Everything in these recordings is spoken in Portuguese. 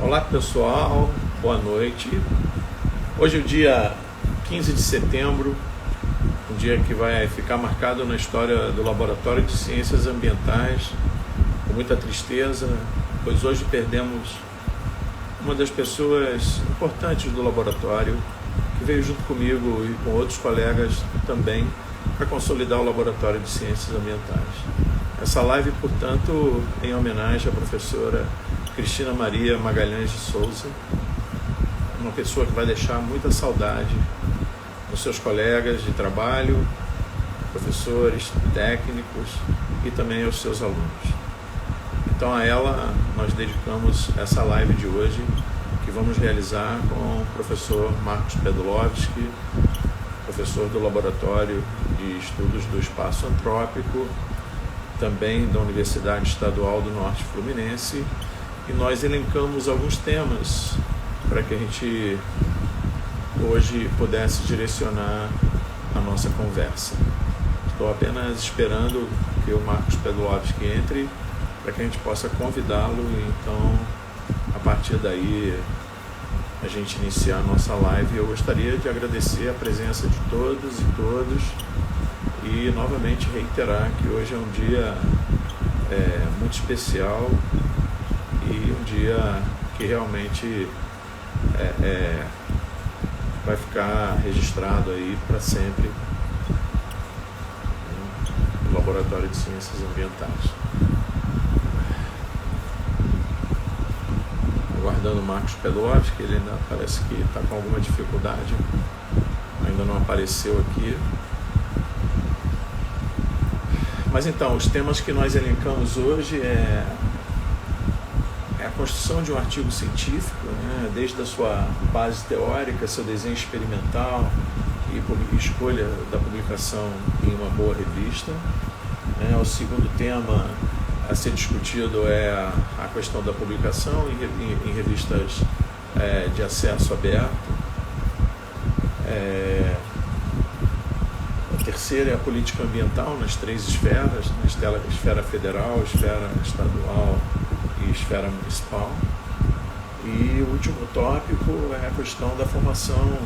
Olá pessoal, boa noite. Hoje é o dia 15 de setembro, um dia que vai ficar marcado na história do Laboratório de Ciências Ambientais, com muita tristeza, pois hoje perdemos uma das pessoas importantes do laboratório, que veio junto comigo e com outros colegas também para consolidar o Laboratório de Ciências Ambientais. Essa live, portanto, em homenagem à professora Cristina Maria Magalhães de Souza, uma pessoa que vai deixar muita saudade nos seus colegas de trabalho, professores, técnicos e também aos seus alunos. Então a ela nós dedicamos essa live de hoje, que vamos realizar com o professor Marcos Pedlovski, professor do Laboratório de Estudos do Espaço Antrópico, também da Universidade Estadual do Norte Fluminense, e nós elencamos alguns temas para que a gente hoje pudesse direcionar a nossa conversa. Estou apenas esperando que o Marcos Pedlovski entre para que a gente possa convidá-lo e então, a partir daí, a gente iniciar a nossa live. Eu gostaria de agradecer a presença de todos e todas e novamente reiterar que hoje é um dia muito especial e um dia que realmente vai ficar registrado aí para sempre no Laboratório de Ciências Ambientais. Aguardando o Marcos Pedlovski, ele ainda parece que está com alguma dificuldade, ainda não apareceu aqui. Mas então, os temas que nós elencamos hoje é a construção de um artigo científico, né, desde a sua base teórica, seu desenho experimental e escolha da publicação em uma boa revista. O segundo tema a ser discutido é a questão da publicação em revistas de acesso aberto. A terceira é a política ambiental nas três esferas, na esfera federal, esfera estadual e esfera municipal. E o último tópico é a questão da formação,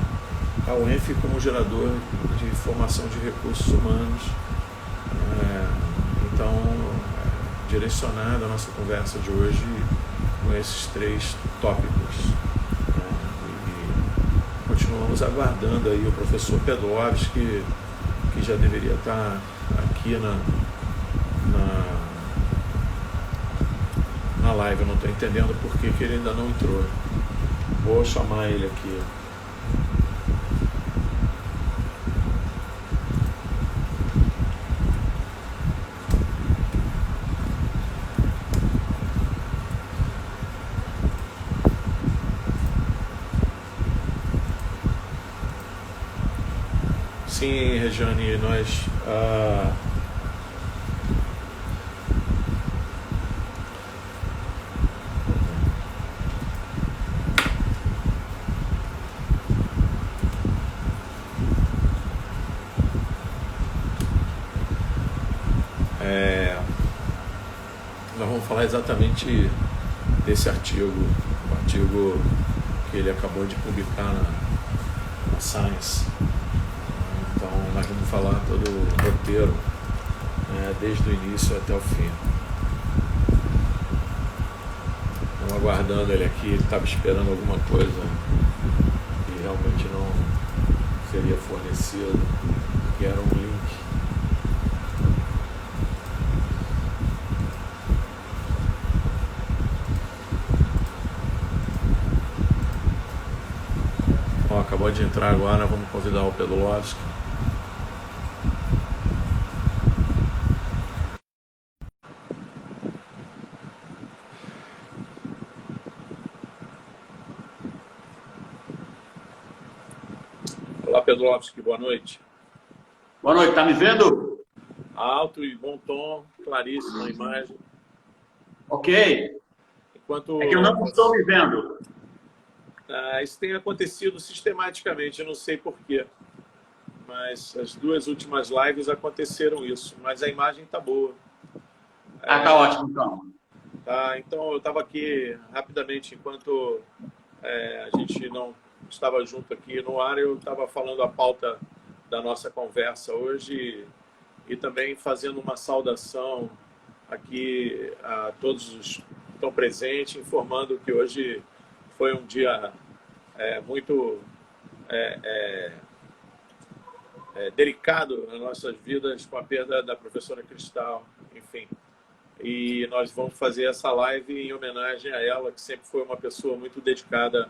a UENF como gerador de formação de recursos humanos. Então, direcionada a nossa conversa de hoje com esses três tópicos. E continuamos aguardando aí o professor Pedlovski, que já deveria estar aqui na live. Eu não estou entendendo por que ele ainda não entrou. Vou chamar ele aqui. Sim, Regiane, nós nós vamos falar exatamente desse artigo, o artigo que ele acabou de publicar na Science. Então nós vamos falar todo o roteiro, desde o início até o fim. Estamos aguardando ele aqui, ele estava esperando alguma coisa que realmente não seria fornecido, que era um link. Acabou de entrar agora, vamos convidar o Pedlovski. Olá, Pedlovski, boa noite. Boa noite, tá me vendo? Alto e bom tom, claríssimo a imagem. Ok. Enquanto... É que eu não estou me vendo. Isso tem acontecido sistematicamente, eu não sei porquê. Mas as duas últimas lives aconteceram isso. Mas a imagem está boa. Tá ótimo, então. Tá? Então, eu estava aqui rapidamente, enquanto a gente não estava junto aqui no ar, eu estava falando a pauta da nossa conversa hoje e também fazendo uma saudação aqui a todos os que estão presentes, informando que hoje foi um dia muito delicado nas nossas vidas com a perda da professora Cristal, enfim. E nós vamos fazer essa live em homenagem a ela, que sempre foi uma pessoa muito dedicada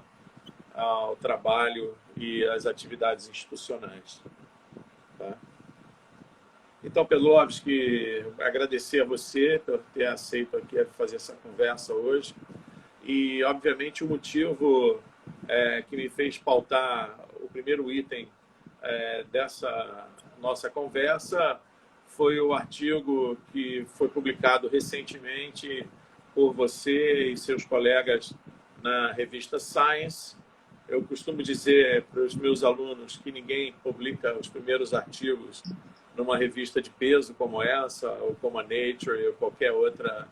ao trabalho e às atividades institucionais. Tá? Então, Pelovski, agradecer a você por ter aceito aqui fazer essa conversa hoje. E, obviamente, o motivo que me fez pautar o primeiro item dessa nossa conversa foi o artigo que foi publicado recentemente por você e seus colegas na revista Science. Eu costumo dizer para os meus alunos que ninguém publica os primeiros artigos numa revista de peso como essa, ou como a Nature, ou qualquer outra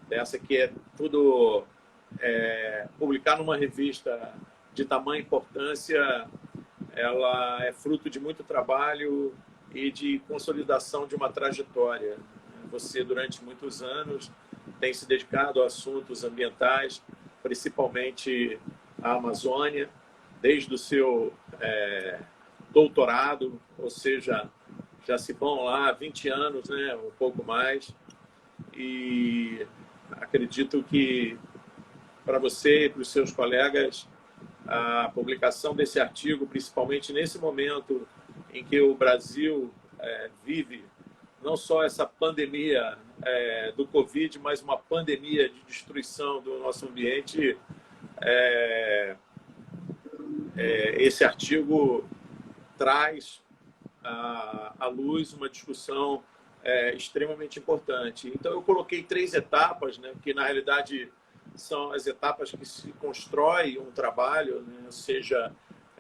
dessa, que é tudo... publicar numa revista de tamanha importância, ela é fruto de muito trabalho e de consolidação de uma trajetória. Você, durante muitos anos, tem se dedicado a assuntos ambientais, principalmente a Amazônia, desde o seu doutorado, ou seja, já se vão lá 20 anos, né, um pouco mais, e acredito que para você e para os seus colegas a publicação desse artigo, principalmente nesse momento em que o Brasil vive não só essa pandemia do Covid, mas uma pandemia de destruição do nosso ambiente, esse artigo traz à luz uma discussão extremamente importante. Então, eu coloquei 3 etapas, né, que, na realidade, são as etapas que se constrói um trabalho, né, ou seja,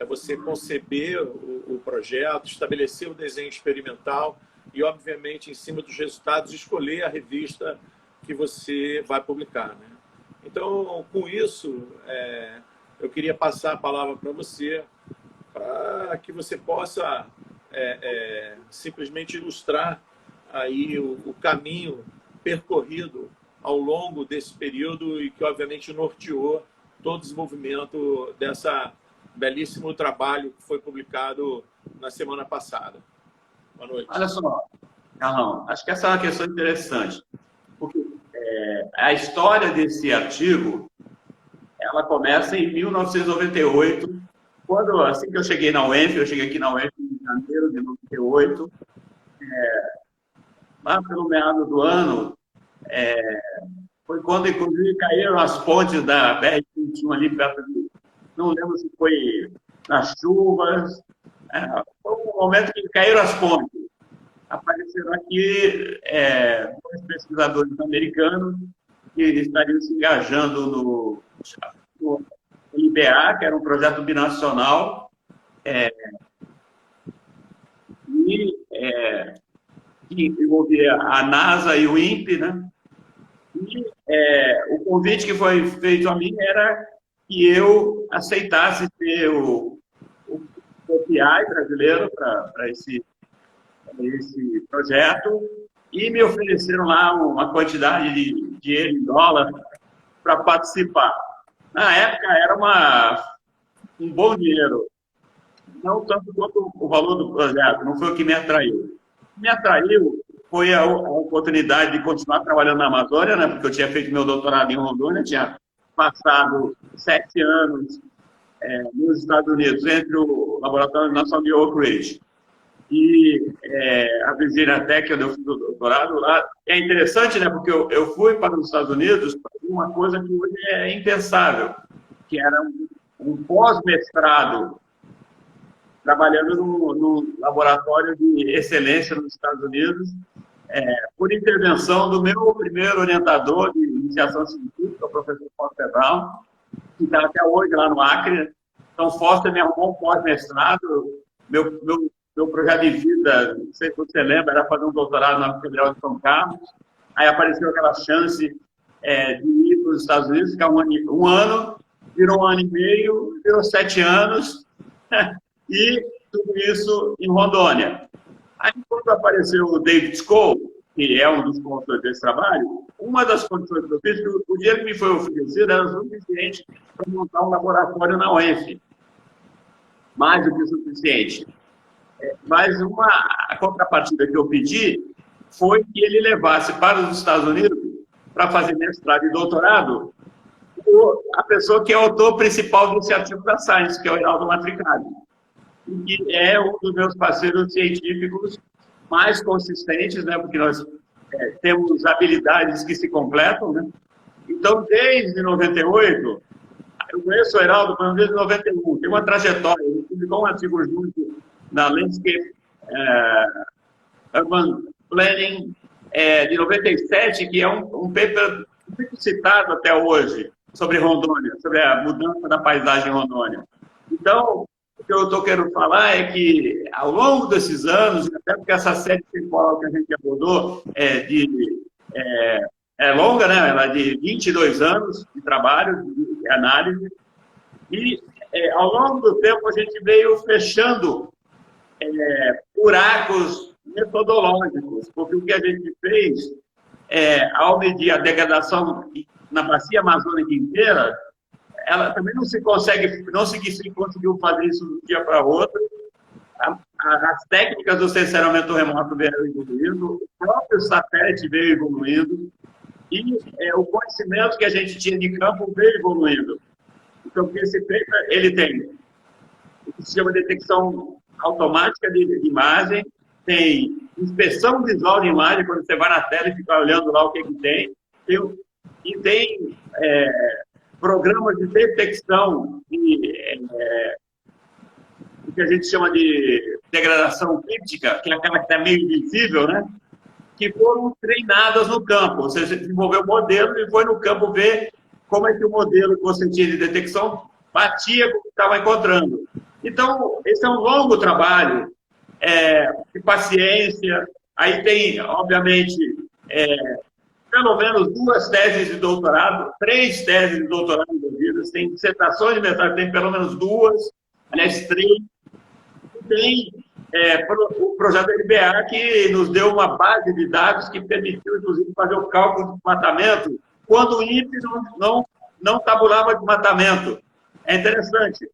você conceber o projeto, estabelecer o desenho experimental e, obviamente, em cima dos resultados, escolher a revista que você vai publicar, né? Então, com isso, eu queria passar a palavra para você, para que você possa simplesmente ilustrar aí o caminho percorrido ao longo desse período e que, obviamente, norteou todo o desenvolvimento dessa belíssimo trabalho que foi publicado na semana passada. Boa noite. Olha só, Carlão, acho que essa é uma questão interessante, porque a história desse artigo, ela começa em 1998, quando, assim que eu cheguei na UENF, eu cheguei aqui na UENF em janeiro de 98, lá pelo meado do ano, foi quando, inclusive, caíram as pontes da BR-21 ali perto de... Não lembro se foi nas chuvas. Foi um momento que caíram as pontes. Apareceram aqui 2 pesquisadores americanos que estariam se engajando no IBA, que era um projeto binacional, que envolvia a NASA e o INPE, né? E o convite que foi feito a mim era que eu aceitasse ser o PI brasileiro para esse projeto, e me ofereceram lá uma quantidade de dinheiro em dólar para participar. Na época era um bom dinheiro, não tanto quanto o valor do projeto, não foi o que me atraiu. O que me atraiu foi a oportunidade de continuar trabalhando na Amazônia, né, porque eu tinha feito meu doutorado em Rondônia, tinha passado 7 anos nos Estados Unidos, entre o Laboratório Nacional de Oak Ridge e a Virginia Tech, onde eu fiz o doutorado lá. É interessante, né, porque eu fui para os Estados Unidos para uma coisa que hoje é impensável, que era um pós-mestrado trabalhando num laboratório de excelência nos Estados Unidos, por intervenção do meu primeiro orientador de iniciação científica, o professor Foster Brown, que está até hoje lá no Acre. Então, Foster me arrumou um pós-mestrado. Meu projeto de vida, não sei se você lembra, era fazer um doutorado na Federal de São Carlos. Aí apareceu aquela chance de ir para os Estados Unidos, ficar um ano, virou 1 ano e meio, virou 7 anos, e tudo isso em Rondônia. Aí, quando apareceu o David Skoll, que é um dos consultores desse trabalho, uma das condições que eu fiz, que o dinheiro que me foi oferecido era suficiente para montar um laboratório na UENF. Mais do que suficiente. Mas a contrapartida que eu pedi foi que ele levasse para os Estados Unidos, para fazer mestrado e doutorado, a pessoa que é autor principal desse artigo da Science, que é o Heraldo Matricali, que é um dos meus parceiros científicos mais consistentes, né, porque nós temos habilidades que se completam, né? Então, desde 98, eu conheço o Heraldo desde 91, tem uma trajetória, ele publicou um artigo junto na Landscape Urban Planning de 97, que é um paper muito citado até hoje sobre Rondônia, sobre a mudança da paisagem em Rondônia. Então, o que eu estou querendo falar é que, ao longo desses anos, até porque essa série temporal que a gente abordou é longa, né? Ela é de 22 anos de trabalho, de análise, e ao longo do tempo a gente veio fechando buracos metodológicos, porque o que a gente fez, ao medir a degradação na bacia amazônica inteira, ela também não se conseguiu fazer isso de um dia para outro. As técnicas do sensoramento remoto vieram evoluindo, o próprio satélite veio evoluindo, e o conhecimento que a gente tinha de campo veio evoluindo. Então, porque esse paper, ele tem o que se chama de detecção automática de imagem, tem inspeção visual de imagem, quando você vai na tela e fica olhando lá o que tem, e tem programas de detecção o que a gente chama de degradação críptica, que é aquela que está meio invisível, né? Que foram treinadas no campo. Ou seja, desenvolveu o modelo e foi no campo ver como é que o modelo que você tinha de detecção batia com o que estava encontrando. Então, esse é um longo trabalho de paciência. Aí tem, obviamente, pelo menos 2 teses de doutorado, 3 teses de doutorado envolvidas, tem dissertações de mestrado, tem pelo menos 2, aliás, 3. Tem o projeto da LBA, que nos deu uma base de dados que permitiu, inclusive, fazer o cálculo de desmatamento quando o INPE não tabulava desmatamento. É interessante.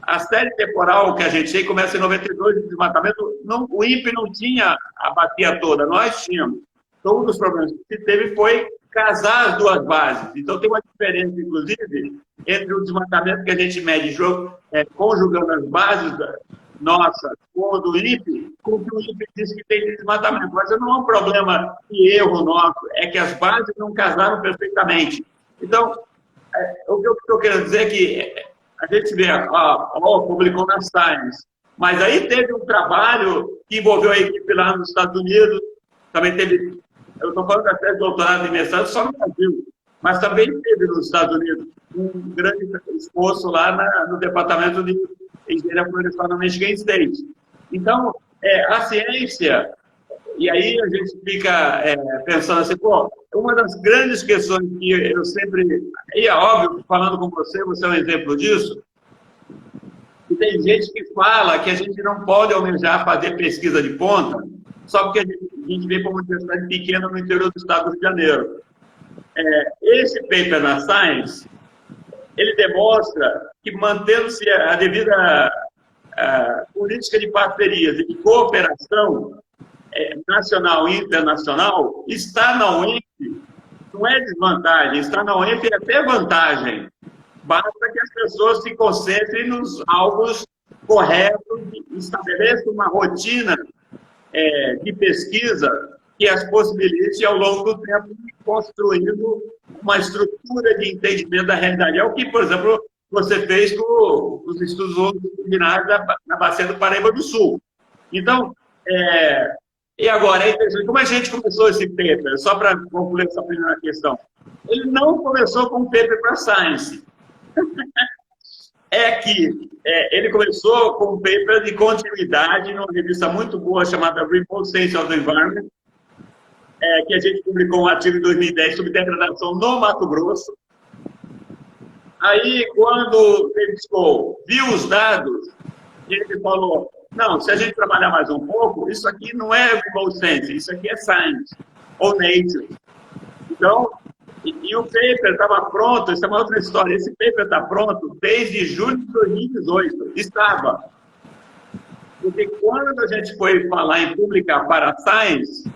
A série temporal que a gente tem começa em 92, de desmatamento, o INPE não tinha a bacia toda, nós tínhamos. Então, um dos problemas que se teve foi casar as 2 bases. Então, tem uma diferença, inclusive, entre o desmatamento que a gente mede conjugando as bases nossas com o do INPE, com o que o INPE diz que tem de desmatamento. Mas não é um problema de erro nosso, é que as bases não casaram perfeitamente. Então, o que eu estou querendo dizer é que a gente vê, publicou na Science, mas aí teve um trabalho que envolveu a equipe lá nos Estados Unidos, também teve, eu estou falando da tese de doutorado e mestrado só no Brasil, mas também teve nos Estados Unidos um grande esforço lá no Departamento de Engenharia Florestal no Michigan State. Então, a ciência, e aí a gente fica pensando assim, uma das grandes questões que eu sempre, e é óbvio, falando com você é um exemplo disso, que tem gente que fala que a gente não pode almejar fazer pesquisa de ponta, só porque a gente vem para uma universidade pequena no interior do estado do Rio de Janeiro. Esse paper na Science, ele demonstra que, mantendo-se a devida política de parcerias e de cooperação nacional e internacional, está na UENF, não é desvantagem, está na UENF é até vantagem. Basta que as pessoas se concentrem nos alvos corretos e estabeleçam uma rotina de pesquisa que as possibilite, ao longo do tempo, construindo uma estrutura de entendimento da realidade. É o que, por exemplo, você fez com os estudos longitudinais na bacia do Paraíba do Sul. Então, e agora, como a gente começou esse paper? Só para concluir essa primeira questão. Ele não começou com um paper para Science. Ele começou com um paper de continuidade numa revista muito boa chamada Remote Science of the Environment, que a gente publicou um artigo em 2010 sobre degradação no Mato Grosso. Aí, quando o David Scholl viu os dados, ele falou, não, se a gente trabalhar mais um pouco, isso aqui não é remote sensing, isso aqui é science, ou nature. Então, e o paper estava pronto, essa é uma outra história, esse paper está pronto desde julho de 2018, estava. Porque quando a gente foi falar em publicar para a Science,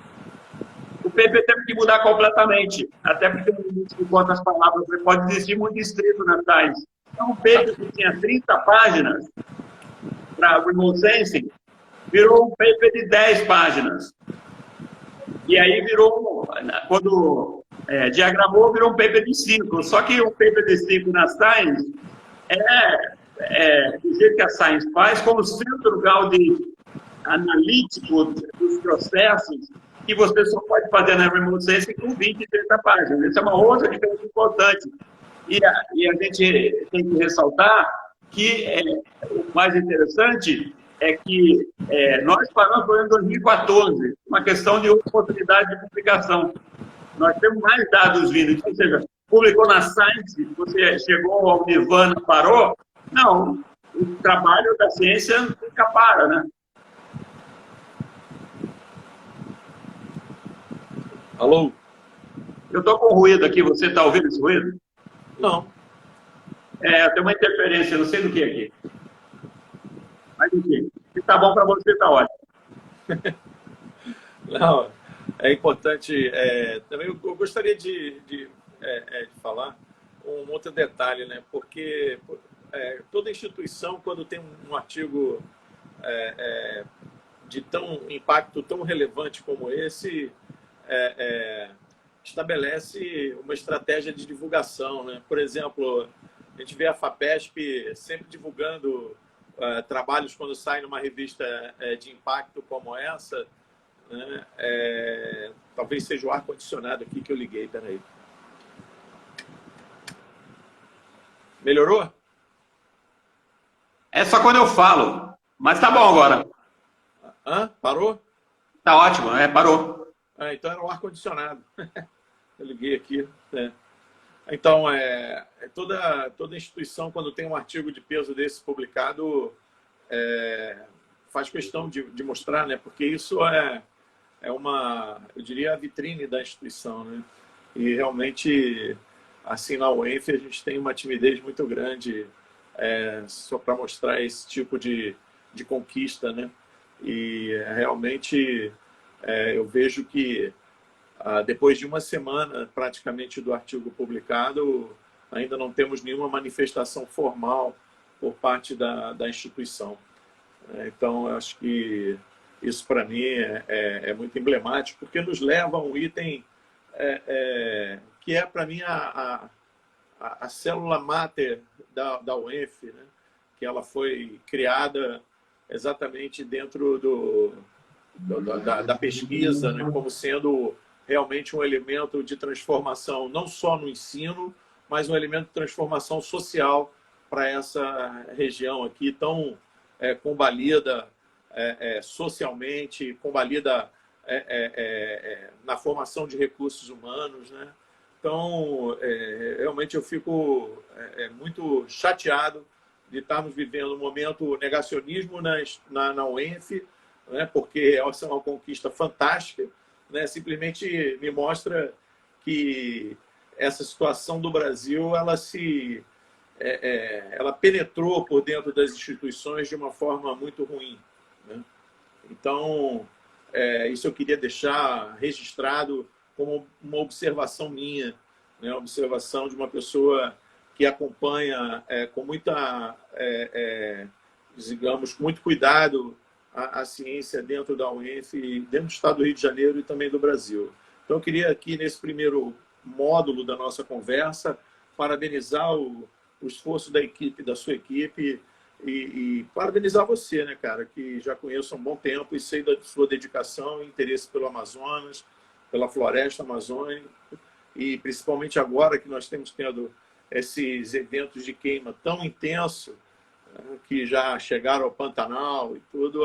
o paper teve que mudar completamente, até porque no limite de quantas palavras pode existir muito escrito na Science. Então, um paper que tinha 30 páginas para Remote Sensing, virou um paper de 10 páginas. E aí virou, quando diagramou, virou um paper de 5. Só que o paper de 5 na Science do jeito que a Science faz, como centro lugar de analítico dos processos, que você só pode fazer na Remote Sensing com 20 e 30 páginas. Essa é uma outra diferença importante. E a gente tem que ressaltar que o mais interessante é que nós paramos em 2014, uma questão de oportunidade de publicação. Nós temos mais dados vindo, ou seja, publicou na Science, você chegou ao Nirvana, parou? Não, o trabalho da ciência nunca para, né? Alô? Eu estou com ruído aqui, você está ouvindo esse ruído? Não. Tem uma interferência, não sei do que aqui. Mas enfim, se está bom para você, está ótimo. Não, é importante. Também eu gostaria de falar um outro detalhe, né? Porque toda instituição, quando tem um artigo de impacto tão relevante como esse, estabelece uma estratégia de divulgação, né? Por exemplo, a gente vê a FAPESP sempre divulgando trabalhos quando sai numa revista de impacto como essa, né? Talvez seja o ar-condicionado aqui que eu liguei, peraí. Melhorou? É só quando eu falo, mas tá bom agora. Parou? Tá ótimo, parou. Então era o ar-condicionado. Eu liguei aqui. Então, toda instituição, quando tem um artigo de peso desse publicado, faz questão de mostrar, né? Porque isso é uma, eu diria, a vitrine da instituição, né? E realmente, assim, na UENF, a gente tem uma timidez muito grande só para mostrar esse tipo de conquista, né? E realmente eu vejo que depois de uma semana praticamente do artigo publicado, ainda não temos nenhuma manifestação formal por parte da instituição. Então, eu acho que isso, para mim, é muito emblemático, porque nos leva a um item que é, para mim, a célula máter da UENF, né? Que ela foi criada exatamente dentro da pesquisa, né? Como sendo realmente um elemento de transformação, não só no ensino, mas um elemento de transformação social para essa região aqui tão combalida socialmente, combalida na formação de recursos humanos, né? Então, realmente eu fico muito chateado de estarmos vivendo um momento negacionismo na UENF, né? Porque essa é uma conquista fantástica, né? Simplesmente me mostra que essa situação do Brasil ela penetrou por dentro das instituições de uma forma muito ruim, né? Então, isso eu queria deixar registrado como uma observação minha, né? Uma observação de uma pessoa que acompanha com muita, digamos, muito cuidado a ciência dentro da UENF, dentro do estado do Rio de Janeiro e também do Brasil. Então, eu queria aqui, nesse primeiro módulo da nossa conversa, parabenizar o esforço da equipe, da sua equipe, e parabenizar você, né, cara, que já conheço há um bom tempo e sei da sua dedicação e interesse pelo Amazonas, pela floresta amazônica, e principalmente agora que nós temos tendo esses eventos de queima tão intenso, que já chegaram ao Pantanal e tudo,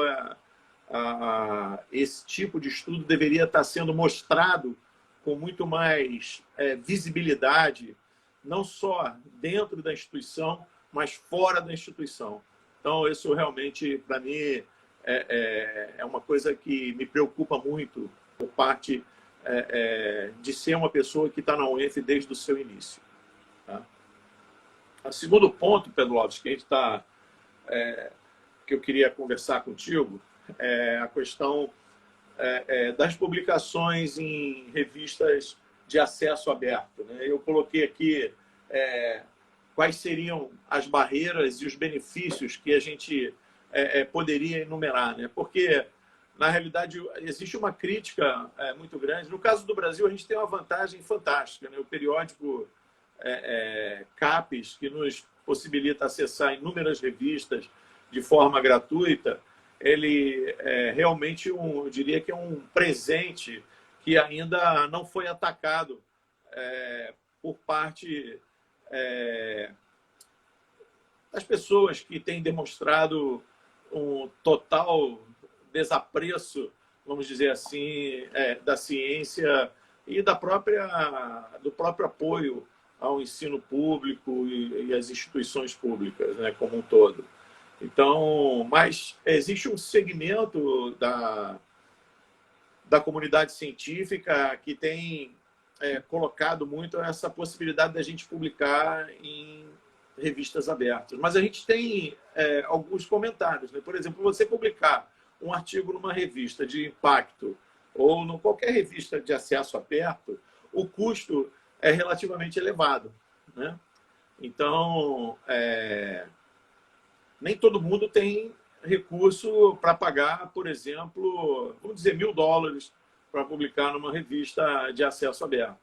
esse tipo de estudo deveria estar sendo mostrado com muito mais visibilidade, não só dentro da instituição, mas fora da instituição. Então, isso realmente, para mim, é uma coisa que me preocupa muito por parte de ser uma pessoa que está na UENF desde o seu início. Tá? O segundo ponto, Pedro Alves, que eu queria conversar contigo, é a questão das publicações em revistas de acesso aberto. Né? Eu coloquei aqui quais seriam as barreiras e os benefícios que a gente poderia enumerar. Né? Porque, na realidade, existe uma crítica muito grande. No caso do Brasil, a gente tem uma vantagem fantástica. Né? O periódico CAPES, que nos possibilita acessar inúmeras revistas de forma gratuita, ele realmente, eu diria que é um presente que ainda não foi atacado por parte das pessoas que têm demonstrado um total desapreço, vamos dizer assim, da ciência e do próprio apoio ao ensino público e às instituições públicas, né, como um todo. Então, mas existe um segmento da comunidade científica que tem colocado muito essa possibilidade da gente publicar em revistas abertas. Mas a gente tem alguns comentários. Né? Por exemplo, você publicar um artigo numa revista de impacto ou em qualquer revista de acesso aberto, o custo é relativamente elevado. Né? Então, nem todo mundo tem recurso para pagar, por exemplo, vamos dizer, $1.000 para publicar numa revista de acesso aberto.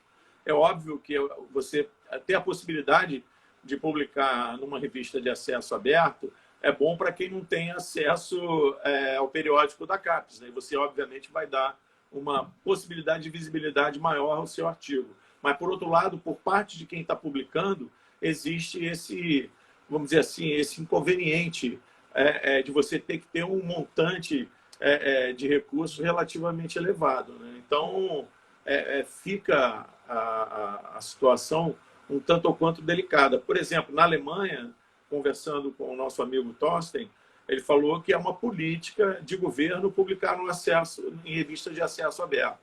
É óbvio que você ter a possibilidade de publicar numa revista de acesso aberto é bom para quem não tem acesso ao periódico da CAPES. Né? E você, obviamente, vai dar uma possibilidade de visibilidade maior ao seu artigo. Mas, por outro lado, por parte de quem está publicando, existe esse, vamos dizer assim, esse inconveniente de você ter que ter um montante de recursos relativamente elevado. Né? Então, fica a situação um tanto ou quanto delicada. Por exemplo, na Alemanha, conversando com o nosso amigo Thorsten, ele falou que é uma política de governo publicar em revista de acesso aberto.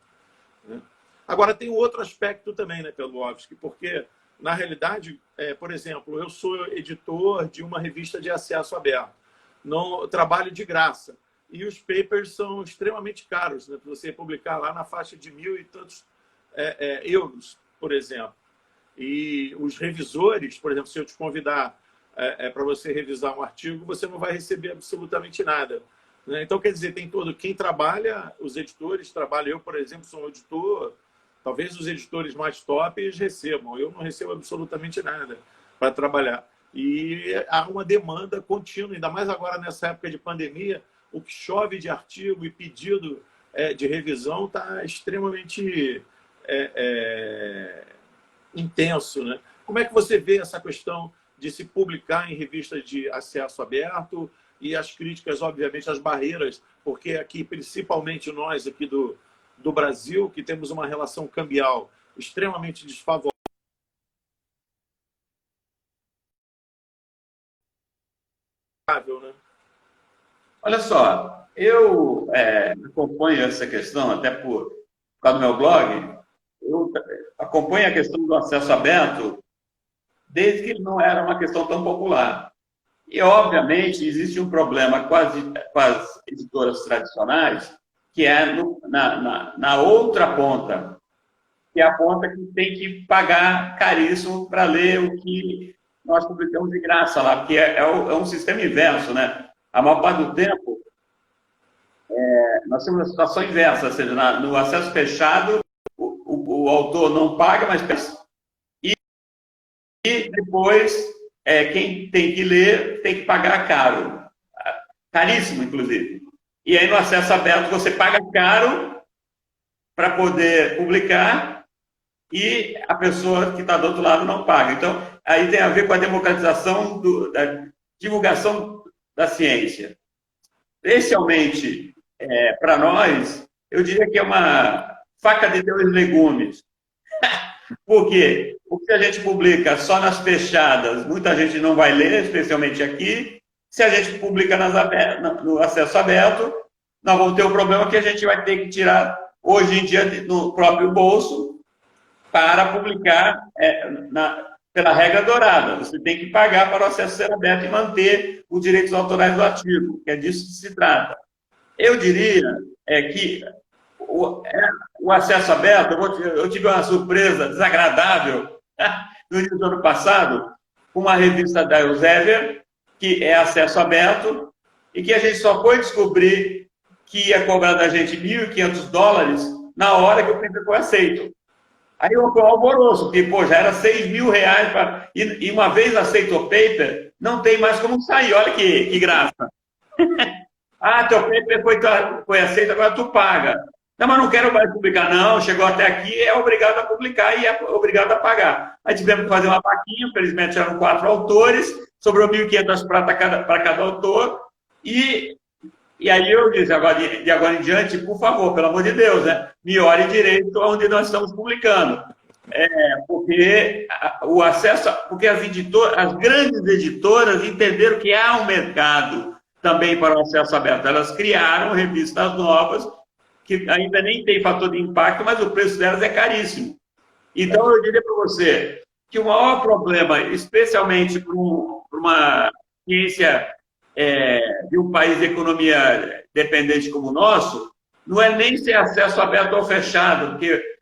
Né? Agora, tem um outro aspecto também, né, Pedro Alves, porque, na realidade, por exemplo, eu sou editor de uma revista de acesso aberto. Não trabalho de graça. E os papers são extremamente caros, né, para você publicar lá na faixa de 1.000 e tantos euros, por exemplo. E os revisores, por exemplo, se eu te convidar para você revisar um artigo, você não vai receber absolutamente nada. Né? Então, quer dizer, tem todo... Quem trabalha, os editores trabalham. Eu, por exemplo, sou um editor, talvez os editores mais tops recebam. Eu não recebo absolutamente nada para trabalhar. E há uma demanda contínua, ainda mais agora nessa época de pandemia, o que chove de artigo e pedido de revisão está extremamente intenso. Né? Como é que você vê essa questão de se publicar em revistas de acesso aberto e as críticas, obviamente, as barreiras, porque aqui, principalmente nós aqui do Brasil, que temos uma relação cambial extremamente desfavorável, né? Olha só, eu acompanho essa questão, até por causa do meu blog, eu acompanho a questão do acesso aberto desde que não era uma questão tão popular. E, obviamente, existe um problema com as editoras tradicionais, que é na outra ponta, que é a ponta que tem que pagar caríssimo para ler o que nós publicamos de graça lá, porque é um sistema inverso, né? A maior parte do tempo, nós temos a situação inversa, ou seja, no acesso fechado, o autor não paga, mas... E depois, quem tem que ler tem que pagar caro. Caríssimo, inclusive. E aí, no acesso aberto, você paga caro para poder publicar e a pessoa que está do outro lado não paga. Então, aí tem a ver com a democratização da divulgação da ciência. Especialmente para nós, eu diria que é uma faca de dois legumes. Por quê? Porque a gente publica só nas fechadas, muita gente não vai ler, especialmente aqui. Se a gente publica no acesso aberto, nós vamos ter um problema que a gente vai ter que tirar, hoje em dia, no próprio bolso, para publicar pela regra dourada. Você tem que pagar para o acesso ser aberto e manter os direitos autorais do artigo, que é disso que se trata. Eu diria que o acesso aberto, eu tive uma surpresa desagradável no início do ano passado, com uma revista da Elsevier, que é acesso aberto, e que a gente só foi descobrir que ia cobrar da gente $1.500 na hora que o paper foi aceito. Aí eu fui um alvoroço, porque já era R$6.000, e uma vez aceito o paper, não tem mais como sair, olha que graça. Teu paper foi aceito, agora tu paga. Não, mas não quero mais publicar, não. Chegou até aqui, é obrigado a publicar e é obrigado a pagar. Aí tivemos que fazer uma vaquinha, felizmente eram 4 autores, sobrou R$1.500 para cada autor. E aí eu disse, de agora em diante, por favor, pelo amor de Deus, né, me olhe direito onde nós estamos publicando. Porque o acesso, porque as grandes editoras entenderam que há um mercado também para o acesso aberto. Elas criaram revistas novas, que ainda nem tem fator de impacto, mas o preço delas é caríssimo. Então, eu diria para você que o maior problema, especialmente para uma ciência de um país de economia dependente como o nosso, não é nem ser acesso aberto ou fechado, porque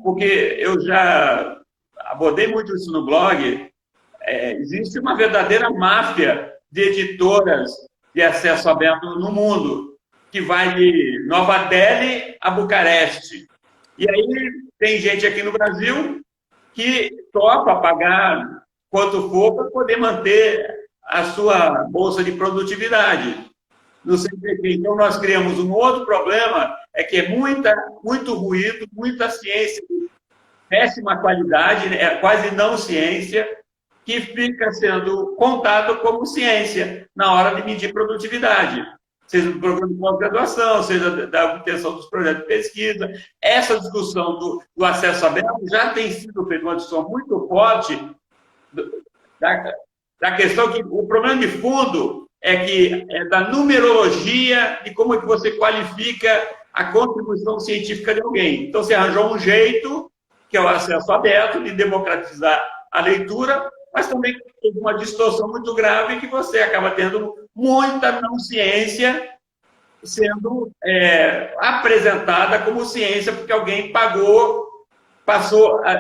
porque eu já abordei muito isso no blog, existe uma verdadeira máfia de editoras de acesso aberto no mundo, que vai de Nova Delhi a Bucareste. E aí tem gente aqui no Brasil que topa pagar quanto for para poder manter a sua bolsa de produtividade. Não sei porquê. Então, nós criamos um outro problema, que é muito ruído, muita ciência de péssima qualidade, quase não ciência, que fica sendo contado como ciência na hora de medir produtividade. Seja do programa de pós-graduação, seja da obtenção dos projetos de pesquisa. Essa discussão do acesso aberto já tem sido feita uma discussão muito forte da questão que o problema de fundo é da numerologia e como é que você qualifica a contribuição científica de alguém. Então, você arranjou um jeito, que é o acesso aberto, de democratizar a leitura, mas também tem uma distorção muito grave que você acaba tendo muita não ciência sendo apresentada como ciência, porque alguém passou.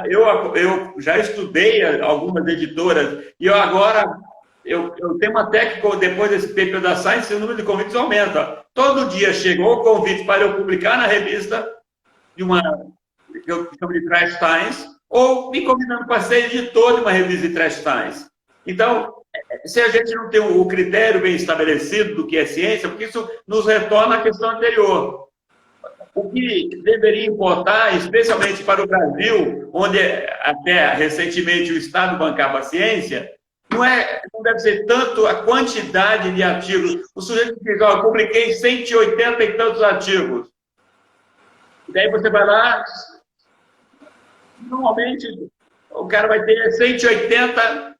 Eu já estudei algumas editoras, e eu tenho até que, depois desse paper da Science, o número de convites aumenta. Todo dia chegou o convite para eu publicar na revista que eu chamo de Trash Times, ou me convidando para ser editor de uma revista de Trash Times. Então, se a gente não tem o critério bem estabelecido do que é ciência, porque isso nos retorna à questão anterior. O que deveria importar, especialmente para o Brasil, onde até recentemente o Estado bancava a ciência, não deve ser tanto a quantidade de artigos. O sujeito diz, eu publiquei 180 e tantos artigos. E daí você vai lá, normalmente o cara vai ter 180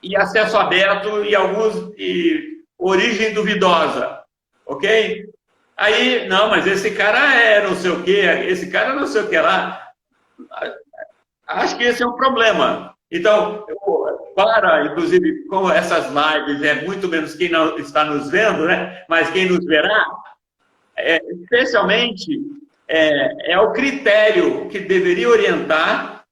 e acesso aberto e alguns de origem duvidosa, ok? Aí, não, mas esse cara não sei o quê, esse cara não sei o que lá. Acho que esse é um problema. Então, inclusive, como essas lives é muito menos quem não está nos vendo, né? Mas quem nos verá, especialmente, é o critério que deveria orientar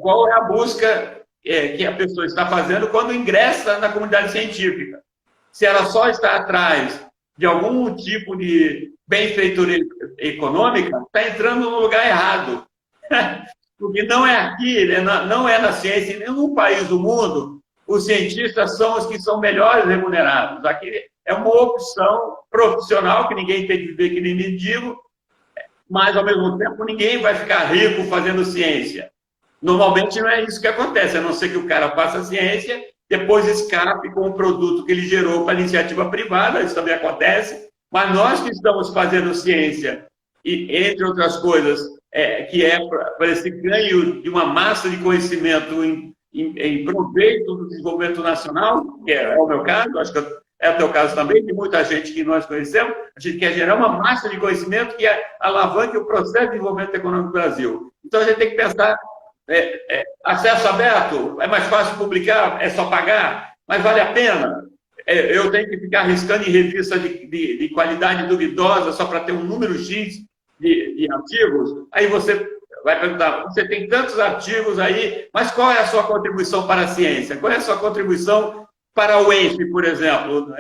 qual é a busca que a pessoa está fazendo quando ingressa na comunidade científica. Se ela só está atrás de algum tipo de benfeitoria econômica, está entrando no lugar errado. Porque não é aqui, não é na ciência, em nenhum país do mundo, os cientistas são os que são melhores remunerados. Aqui é uma opção profissional, que ninguém tem que viver que nem mendigo, mas, ao mesmo tempo, ninguém vai ficar rico fazendo ciência. Normalmente não é isso que acontece, a não ser que o cara faça ciência, depois escape com o produto que ele gerou para a iniciativa privada, isso também acontece, Mas nós que estamos fazendo ciência, e entre outras coisas, que é para esse ganho de uma massa de conhecimento em proveito do desenvolvimento nacional, que é o meu caso, acho que é o teu caso também, de muita gente que nós conhecemos, a gente quer gerar uma massa de conhecimento que alavanque o processo de desenvolvimento econômico do Brasil. Então, a gente tem que pensar, acesso aberto, é mais fácil publicar, é só pagar, mas vale a pena? Eu tenho que ficar arriscando em revista de qualidade duvidosa só para ter um número X de artigos? Aí você vai perguntar, você tem tantos artigos aí, mas qual é a sua contribuição para a ciência? Qual é a sua contribuição para o ENF, por exemplo?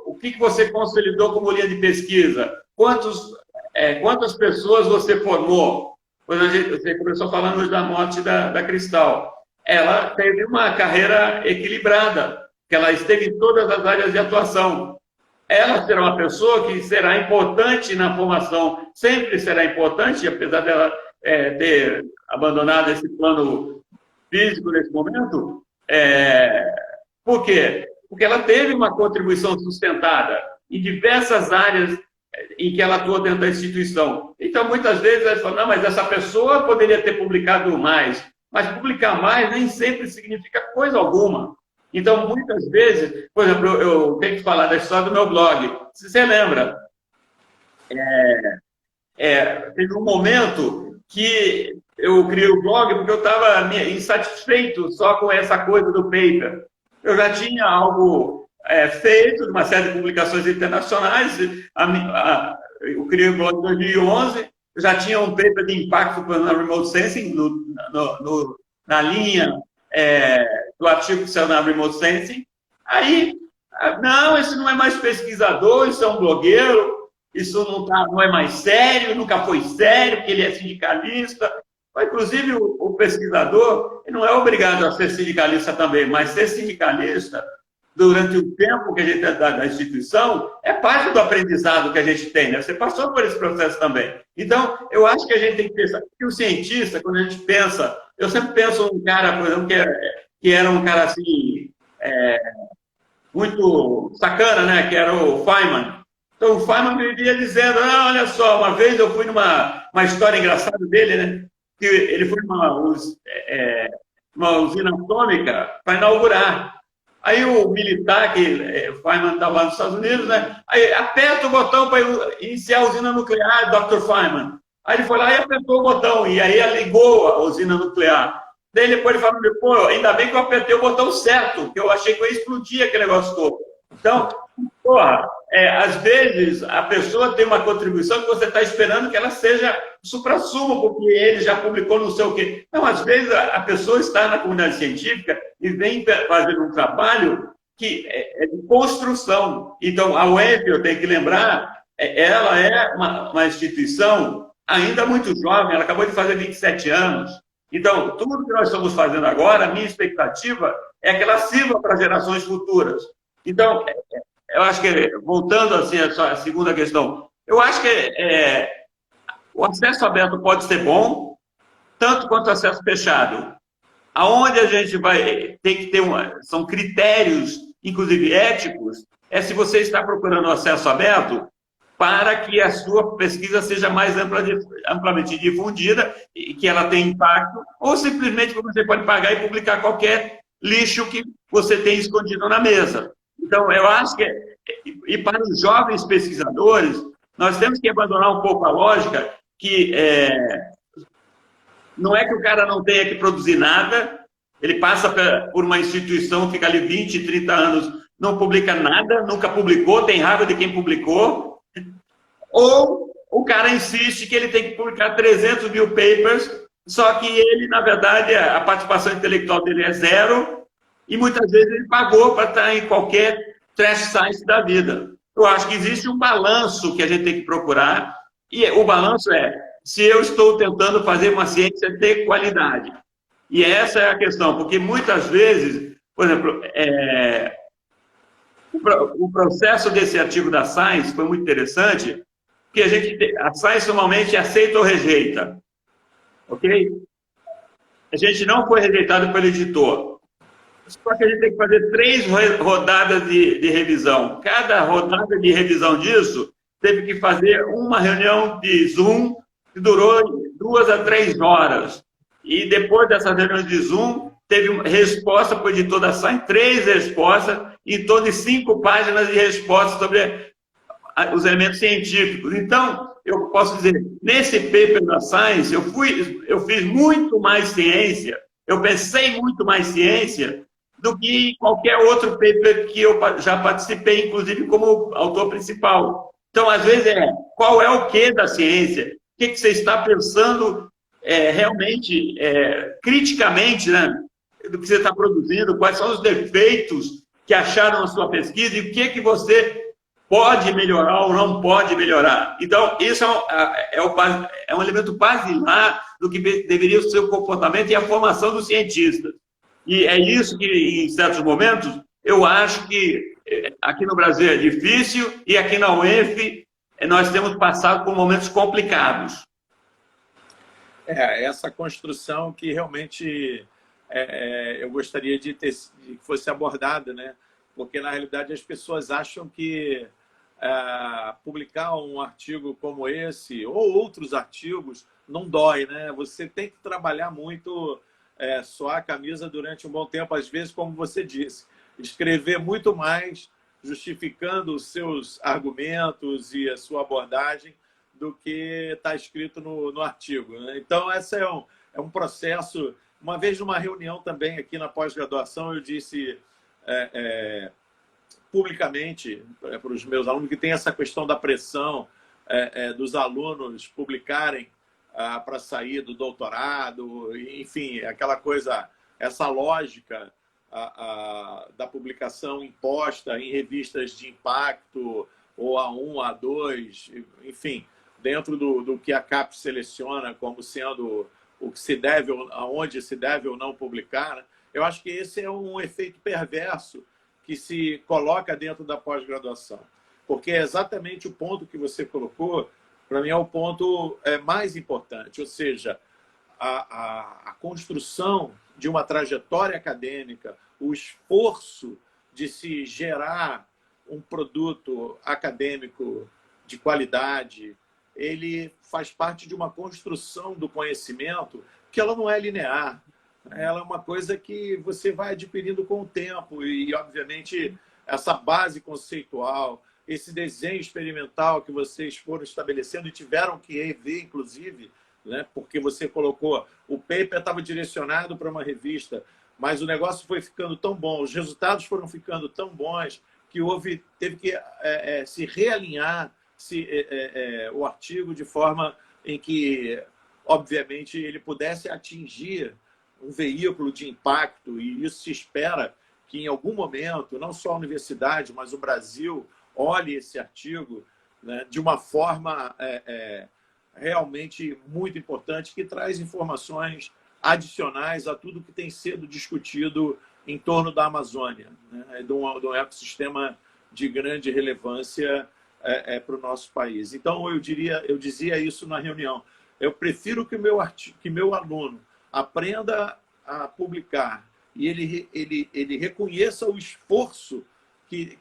O que você consolidou como linha de pesquisa? Quantas pessoas você formou? Você começou falando hoje da morte da Cristal. Ela teve uma carreira equilibrada, que ela esteve em todas as áreas de atuação. Ela será uma pessoa que será importante na formação, sempre será importante, apesar dela ter abandonado esse plano físico nesse momento. Por quê? Porque ela teve uma contribuição sustentada em diversas áreas em que ela atua dentro da instituição. Então, muitas vezes, ela fala, não, mas essa pessoa poderia ter publicado mais. Mas publicar mais nem sempre significa coisa alguma. Então, muitas vezes, por exemplo, eu tenho que falar da história do meu blog. Se você lembra, teve um momento que eu criei o blog porque eu estava insatisfeito só com essa coisa do paper. Eu já tinha algo feito, uma série de publicações internacionais. Eu criei o blog em 2011, eu já tinha um paper de impacto na Remote Sensing, na linha do artigo que saiu na Remote Sensing. Aí, não, esse não é mais pesquisador, isso é um blogueiro, isso não é mais sério, nunca foi sério, porque ele é sindicalista. Inclusive, o pesquisador ele não é obrigado a ser sindicalista também, mas ser sindicalista durante o tempo que a gente é da instituição é parte do aprendizado que a gente tem, né? Você passou por esse processo também. Então, eu acho que a gente tem que pensar que o cientista, quando a gente pensa, eu sempre penso um cara, por exemplo, que era um cara assim, muito sacana, né? Que era o Feynman. Então, o Feynman vivia dizendo, olha só, uma vez eu fui numa história engraçada dele, né? Que ele foi numa usina atômica para inaugurar. Aí o militar, que o Feynman estava lá nos Estados Unidos, né? Aí aperta o botão para iniciar a usina nuclear, Dr. Feynman. Aí ele foi lá e apertou o botão, e aí ligou a usina nuclear. Daí depois ele falou, pô, ainda bem que eu apertei o botão certo, que eu achei que eu ia explodir aquele negócio todo. Então, porra, às vezes a pessoa tem uma contribuição que você está esperando que ela seja suprassumo, porque ele já publicou não sei o quê. Não, às vezes a pessoa está na comunidade científica e vem fazendo um trabalho que é de construção. Então, a UENF, eu tenho que lembrar, ela é uma instituição ainda muito jovem, ela acabou de fazer 27 anos. Então, tudo que nós estamos fazendo agora, a minha expectativa é que ela sirva para gerações futuras. Então, eu acho que, voltando assim à segunda questão, eu acho que o acesso aberto pode ser bom, tanto quanto o acesso fechado. Aonde a gente vai ter que ter são critérios, inclusive éticos, se você está procurando o acesso aberto para que a sua pesquisa seja mais amplamente difundida e que ela tenha impacto, ou simplesmente você pode pagar e publicar qualquer lixo que você tem escondido na mesa. Então, eu acho que, e para os jovens pesquisadores, nós temos que abandonar um pouco a lógica que não é que o cara não tenha que produzir nada, ele passa por uma instituição, fica ali 20, 30 anos, não publica nada, nunca publicou, tem raiva de quem publicou, ou o cara insiste que ele tem que publicar 300 mil papers, só que ele, na verdade, a participação intelectual dele é zero, e muitas vezes ele pagou para estar em qualquer trash science da vida. Eu acho que existe um balanço que a gente tem que procurar, e o balanço se eu estou tentando fazer uma ciência de qualidade. E essa é a questão, porque muitas vezes, por exemplo, o processo desse artigo da Science foi muito interessante, porque a Science normalmente aceita ou rejeita, ok? A gente não foi rejeitado pelo editor. Só que a gente tem que fazer 3 rodadas de revisão. Cada rodada de revisão disso teve que fazer uma reunião de Zoom que durou 2 a 3 horas. E depois dessas reuniões de Zoom, teve uma resposta para o editor da Science, 3 respostas, em torno de 5 páginas de respostas sobre os elementos científicos. Então, eu posso dizer, nesse paper da Science, eu fiz muito mais ciência, eu pensei muito mais ciência do que qualquer outro paper que eu já participei, inclusive como autor principal. Então, às vezes, qual é o quê da ciência? O que você está pensando realmente, criticamente, né, do que você está produzindo? Quais são os defeitos que acharam na sua pesquisa e o que você pode melhorar ou não pode melhorar? Então, isso é um elemento basilar do que deveria ser o comportamento e a formação dos cientistas. E é isso que, em certos momentos, eu acho que aqui no Brasil é difícil e aqui na UENF nós temos passado por momentos complicados. Essa construção que realmente eu gostaria de que fosse abordada, né? Porque, na realidade, as pessoas acham que publicar um artigo como esse ou outros artigos não dói, né? Você tem que trabalhar muito, suar a camisa durante um bom tempo, às vezes, como você disse, escrever muito mais, justificando os seus argumentos e a sua abordagem do que está escrito no artigo, né? Então, esse é um processo. Uma vez, numa reunião também aqui na pós-graduação, eu disse publicamente para os meus alunos que tem essa questão da pressão dos alunos publicarem para sair do doutorado, enfim, aquela coisa, essa lógica da publicação imposta em revistas de impacto, ou A1, A2, enfim, dentro do que a CAPES seleciona como sendo o que se deve, aonde se deve ou não publicar, né? Eu acho que esse é um efeito perverso que se coloca dentro da pós-graduação. Porque é exatamente o ponto que você colocou, para mim é o ponto mais importante, ou seja, a construção de uma trajetória acadêmica, o esforço de se gerar um produto acadêmico de qualidade, ele faz parte de uma construção do conhecimento que ela não é linear. Ela é uma coisa que você vai adquirindo com o tempo e, obviamente, essa base conceitual, esse desenho experimental que vocês foram estabelecendo e tiveram que rever, inclusive, né? Porque você colocou, o paper estava direcionado para uma revista, mas o negócio foi ficando tão bom, os resultados foram ficando tão bons que teve que se realinhar o artigo de forma em que, obviamente, ele pudesse atingir um veículo de impacto, e isso se espera que, em algum momento, não só a universidade, mas o Brasil olhe esse artigo, né, de uma forma realmente muito importante, que traz informações adicionais a tudo que tem sido discutido em torno da Amazônia, né, de um ecossistema de grande relevância para o nosso país. Então, eu dizia isso na reunião. Eu prefiro que meu aluno aprenda a publicar e ele reconheça o esforço que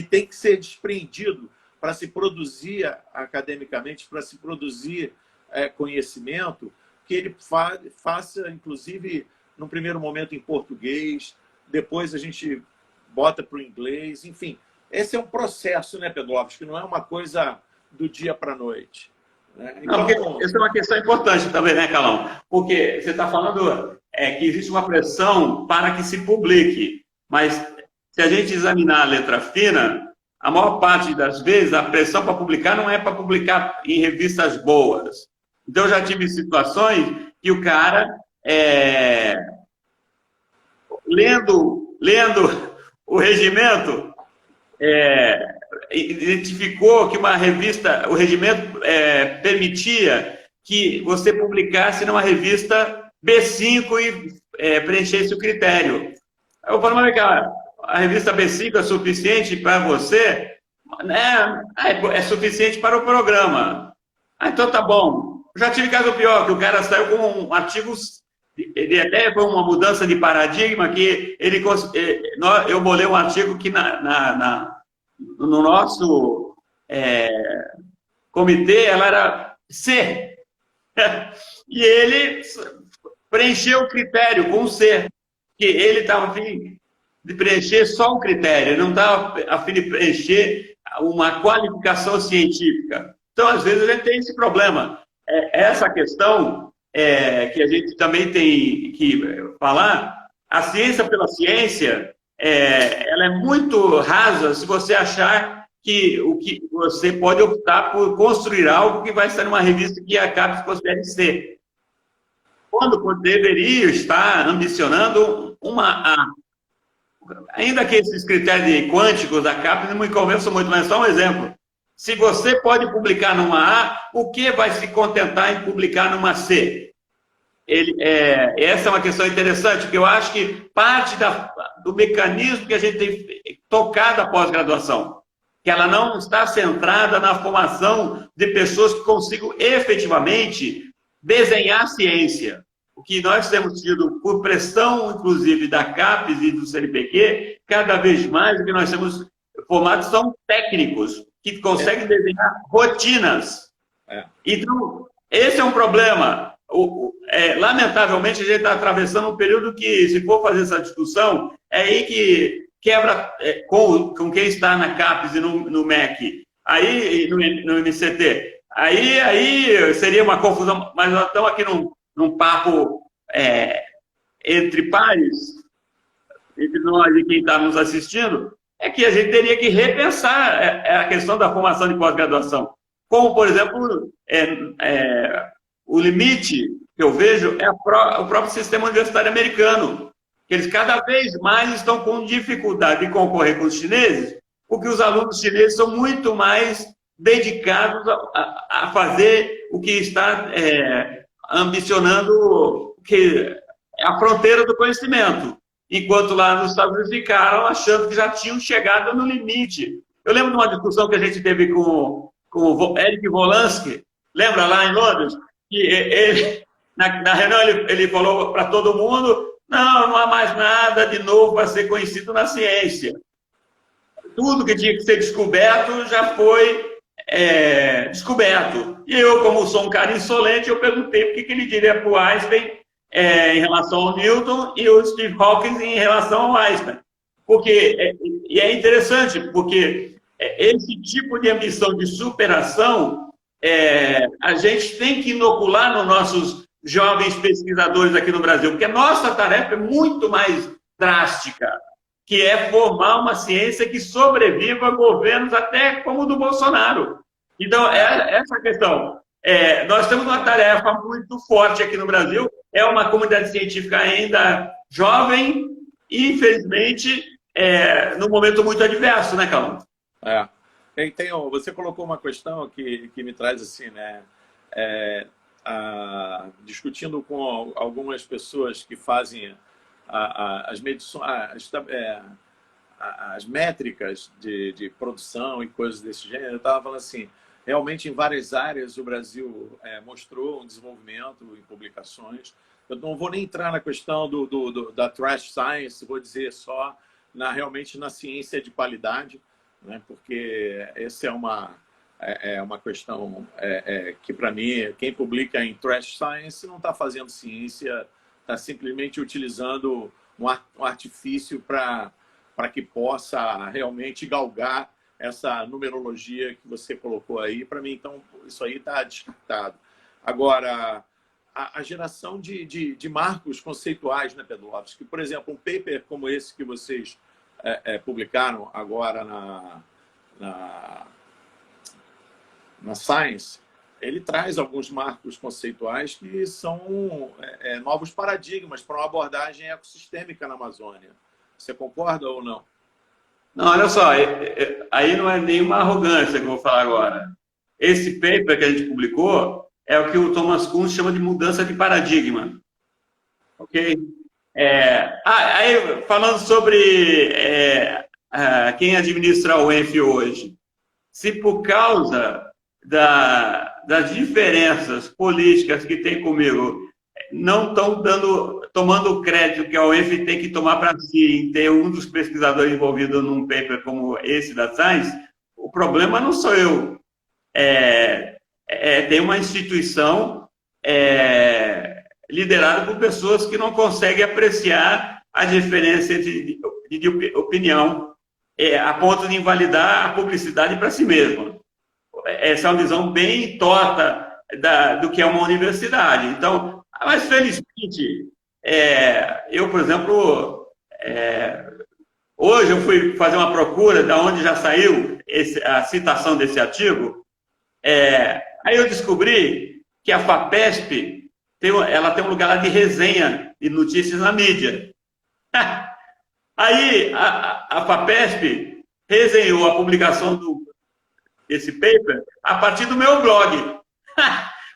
tem que ser desprendido para se produzir academicamente, para se produzir conhecimento, que ele faça, inclusive, num primeiro momento em português, depois a gente bota para o inglês, enfim. Esse é um processo, né, Pedrovski, que não é uma coisa do dia para a noite. Né? Então, não, essa é uma questão importante também, né, Calão? Porque você está falando que existe uma pressão para que se publique, mas se a gente examinar a letra fina, a maior parte das vezes a pressão para publicar não é para publicar em revistas boas. Então, eu já tive situações que o cara, lendo o regimento, identificou que uma revista, o regimento permitia que você publicasse numa revista B5 e preenchesse o critério. Eu falo, mas cara, a revista B5 é suficiente para você? Né? É suficiente para o programa. Então tá bom. Já tive caso pior, que o cara saiu com artigos ele até foi uma mudança de paradigma que eu bolei um artigo que no nosso comitê ela era C. E ele preencheu o critério com C, que ele estava a fim de preencher só um critério, ele não estava a fim de preencher uma qualificação científica. Então, às vezes, a gente tem esse problema. Essa questão que a gente também tem que falar, a ciência pela ciência, ela é muito rasa se você achar que você pode optar por construir algo que vai ser uma revista que a CAPES considere ser. Quando deveria estar ambicionando uma A. Ainda que esses critérios quânticos da CAPES não me convençam muito, mas só um exemplo. Se você pode publicar numa A, o que vai se contentar em publicar numa C? Essa é uma questão interessante, porque eu acho que parte do mecanismo que a gente tem tocado a pós-graduação, que ela não está centrada na formação de pessoas que consigam efetivamente desenhar ciência. O que nós temos tido, por pressão, inclusive, da CAPES e do CNPq, cada vez mais o que nós temos formados são técnicos, que conseguem desenhar rotinas. Então, esse é um problema. Lamentavelmente, a gente está atravessando um período que, se for fazer essa discussão, é aí que quebra com quem está na CAPES e no MEC, aí no MCT. Aí seria uma confusão, mas nós estamos aqui num papo entre pares, entre nós e quem está nos assistindo, é que a gente teria que repensar a questão da formação de pós-graduação. Como, por exemplo, o limite que eu vejo é o próprio sistema universitário americano, que eles cada vez mais estão com dificuldade de concorrer com os chineses, porque os alunos chineses são muito mais dedicados a fazer o que está ambicionando a fronteira do conhecimento, enquanto lá nos Estados Unidos ficaram achando que já tinham chegado no limite. Eu lembro de uma discussão que a gente teve com o Eric Volansky, lembra lá em Londres? Que ele, na reunião ele falou para todo mundo, não há mais nada de novo para ser conhecido na ciência. Tudo que tinha que ser descoberto já foi descoberto. E eu, como sou um cara insolente, eu perguntei por que ele diria para o Einstein em relação ao Newton e o Steve Hawking em relação ao Einstein. E é interessante, porque esse tipo de ambição de superação a gente tem que inocular nos nossos jovens pesquisadores aqui no Brasil, porque a nossa tarefa é muito mais drástica, que é formar uma ciência que sobreviva a governos até como o do Bolsonaro. Então, essa questão. Nós temos uma tarefa muito forte aqui no Brasil, é uma comunidade científica ainda jovem e, infelizmente, num momento muito adverso, né, Calma? Você colocou uma questão que me traz assim, né? Discutindo com algumas pessoas que fazem as medições, as métricas de produção e coisas desse gênero, eu estava falando assim, realmente em várias áreas o Brasil mostrou um desenvolvimento em publicações. Eu não vou nem entrar na questão da trash science, vou dizer só realmente na ciência de qualidade, né? Porque essa é uma questão que, para mim, quem publica em trash science não está fazendo ciência, está simplesmente utilizando um artifício para que possa realmente galgar essa numerologia que você colocou aí. Para mim, então, isso aí está descartado. Agora, a geração de marcos conceituais, né, Pedlovski? Por exemplo, um paper como esse que vocês publicaram agora na Science, ele traz alguns marcos conceituais que são novos paradigmas para uma abordagem ecossistêmica na Amazônia. Você concorda ou não? Não, olha só, aí não é nenhuma arrogância que eu vou falar agora. Esse paper que a gente publicou é o que o Thomas Kuhn chama de mudança de paradigma. Ok? Aí, falando sobre quem administra o ENF hoje, se por causa das diferenças políticas que tem comigo não estão tomando o crédito que a UF tem que tomar para si, em ter um dos pesquisadores envolvido num paper como esse da Science. O problema não sou eu. Tem uma instituição liderada por pessoas que não conseguem apreciar a diferença de opinião a ponto de invalidar a publicidade para si mesma. Essa é uma visão bem torta do que é uma universidade. Então, mas felizmente, eu, por exemplo, hoje eu fui fazer uma procura de onde já saiu a citação desse artigo, aí eu descobri que a FAPESP ela tem um lugar lá de resenha de notícias na mídia. Aí a FAPESP resenhou a publicação desse paper a partir do meu blog.